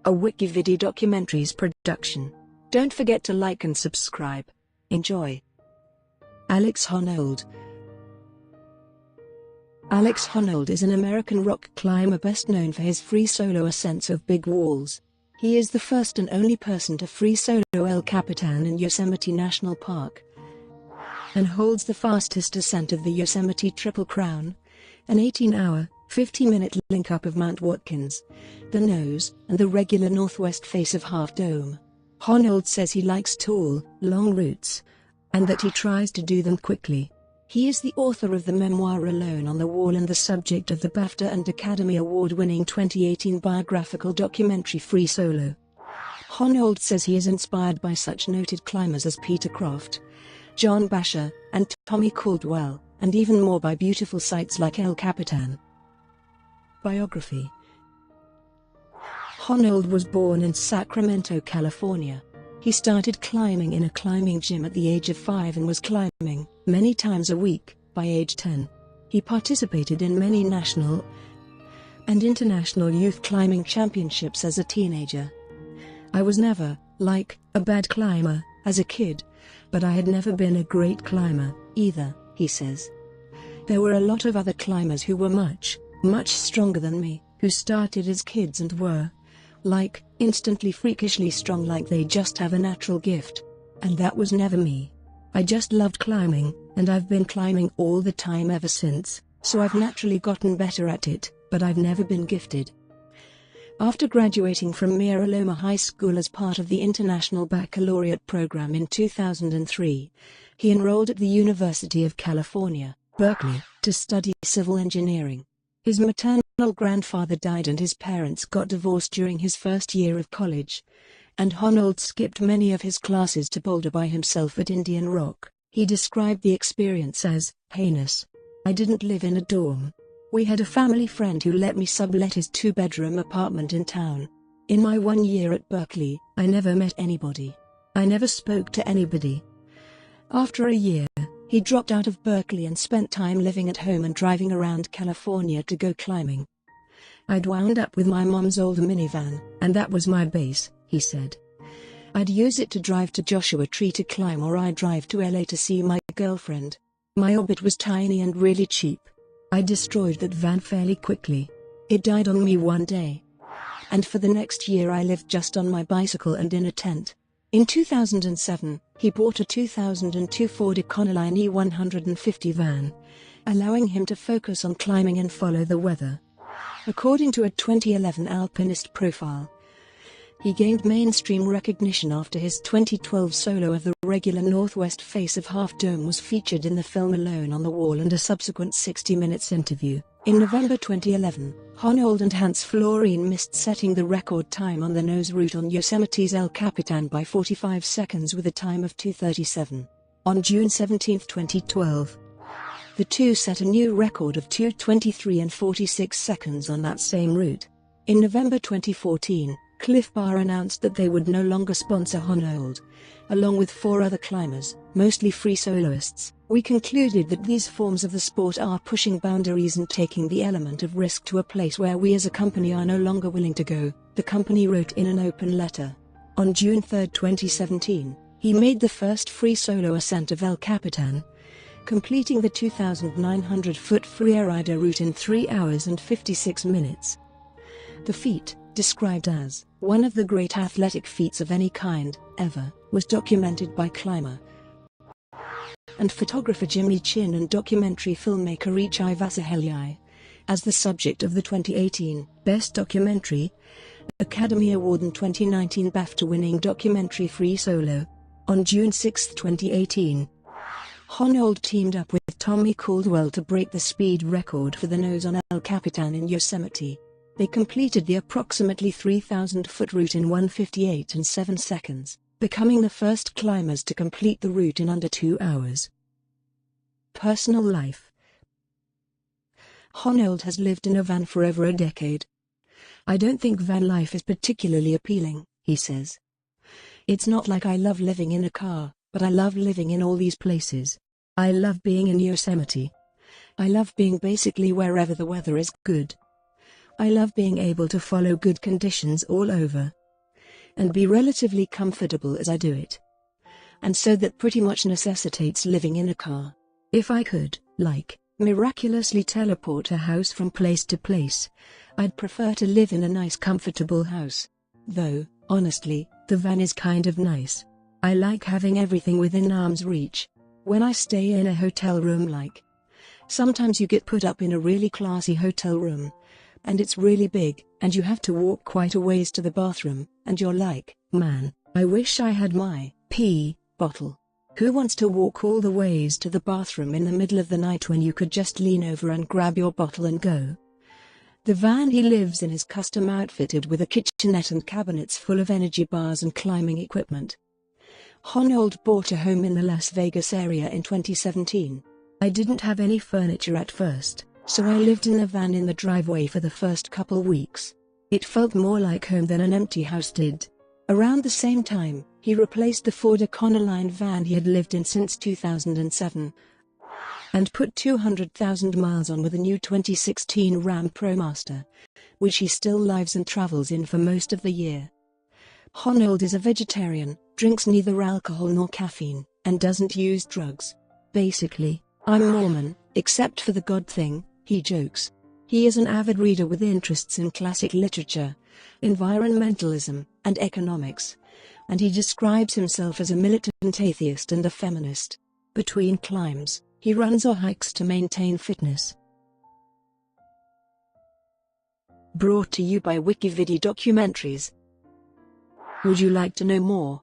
a WikiVidi documentaries production. Don't forget to like and subscribe. Enjoy. Alex Honnold. Alex Honnold is an American rock climber best known for his free solo ascents of big walls. He is the first and only person to free solo El Capitan in Yosemite National Park, and holds the fastest ascent of the Yosemite Triple Crown, an 18-hour, 50-minute link-up of Mount Watkins, the nose, and the regular northwest face of Half Dome. Honnold says he likes tall, long routes, and that he tries to do them quickly. He is the author of the memoir Alone on the Wall and the subject of the BAFTA and Academy Award-winning 2018 biographical documentary Free Solo. Honnold says he is inspired by such noted climbers as Peter Croft, Bachar, and Tommy Caldwell, and even more by beautiful sites like El Capitan. Biography. Honnold was born in Sacramento, California. He started climbing in a climbing gym at the age of 5 and was climbing many times a week by age 10. He participated in many national and international youth climbing championships as a teenager. "I was never, a bad climber as a kid, but I had never been a great climber, either," he says. "There were a lot of other climbers who were much stronger than me, who started as kids and were, instantly freakishly strong, like they just have a natural gift. And that was never me. I just loved climbing, and I've been climbing all the time ever since, so I've naturally gotten better at it, but I've never been gifted." After graduating from Mira Loma High School as part of the International Baccalaureate program in 2003, he enrolled at the University of California, Berkeley, to study civil engineering. His maternal grandfather died and his parents got divorced during his first year of college, and Honnold skipped many of his classes to boulder by himself at Indian Rock. He described the experience as heinous. "I didn't live in a dorm. We had a family friend who let me sublet his 2-bedroom apartment in town. In my 1 year at Berkeley, I never met anybody. I never spoke to anybody." After a year, he dropped out of Berkeley and spent time living at home and driving around California to go climbing. "I'd wound up with my mom's old minivan, and that was my base," he said. "I'd use it to drive to Joshua Tree to climb, or I'd drive to LA to see my girlfriend. My orbit was tiny and really cheap. I destroyed that van fairly quickly. It died on me one day. And for the next year I lived just on my bicycle and in a tent." In 2007, he bought a 2002 Ford Econoline E150 van, allowing him to focus on climbing and follow the weather. According to a 2011 Alpinist profile, he gained mainstream recognition after his 2012 solo of the regular northwest face of Half Dome was featured in the film Alone on the Wall and a subsequent 60 Minutes interview. In November 2011, Honnold and Hans Florine missed setting the record time on the nose route on Yosemite's El Capitan by 45 seconds with a time of 2:37. On June 17, 2012, the two set a new record of 2:23 and 46 seconds on that same route. In November 2014, Cliff Bar announced that they would no longer sponsor Honnold. Along with 4 other climbers, mostly free soloists, "We concluded that these forms of the sport are pushing boundaries and taking the element of risk to a place where we as a company are no longer willing to go," the company wrote in an open letter. On June 3, 2017, he made the first free solo ascent of El Capitan, completing the 2,900-foot freeride route in 3 hours and 56 minutes. The feat, described as one of the great athletic feats of any kind, ever, was documented by climber and photographer Jimmy Chin and documentary filmmaker Ichai Vasaheliai, as the subject of the 2018 Best Documentary Academy Award and 2019 BAFTA-winning documentary Free Solo. On June 6, 2018, Honnold teamed up with Tommy Caldwell to break the speed record for the nose on El Capitan in Yosemite. They completed the approximately 3,000-foot route in 1:58 and 7 seconds, becoming the first climbers to complete the route in under 2 hours. Personal life. Honnold has lived in a van for over a decade. "I don't think van life is particularly appealing," he says. "It's not like I love living in a car, but I love living in all these places. I love being in Yosemite. I love being basically wherever the weather is good. I love being able to follow good conditions all over, and be relatively comfortable as I do it. And so that pretty much necessitates living in a car. If I could, miraculously teleport a house from place to place, I'd prefer to live in a nice comfortable house. Though, honestly, the van is kind of nice. I like having everything within arm's reach. When I stay in a hotel room sometimes you get put up in a really classy hotel room, and it's really big, and you have to walk quite a ways to the bathroom, and you're like, man, I wish I had my pee bottle. Who wants to walk all the ways to the bathroom in the middle of the night when you could just lean over and grab your bottle and go? The van he lives in is custom outfitted with a kitchenette and cabinets full of energy bars and climbing equipment. Honnold bought a home in the Las Vegas area in 2017. I didn't have any furniture at first, so I lived in a van in the driveway for the first couple weeks. It felt more like home than an empty house did. Around the same time, he replaced the Ford Econoline van he had lived in since 2007 and put 200,000 miles on with a new 2016 Ram ProMaster, which he still lives and travels in for most of the year. Honnold is a vegetarian, drinks neither alcohol nor caffeine, and doesn't use drugs. Basically, I'm Mormon, except for the God thing, he jokes. He is an avid reader with interests in classic literature, environmentalism, and economics, and he describes himself as a militant atheist and a feminist. Between climbs, he runs or hikes to maintain fitness. Brought to you by WikiVidi Documentaries. Would you like to know more?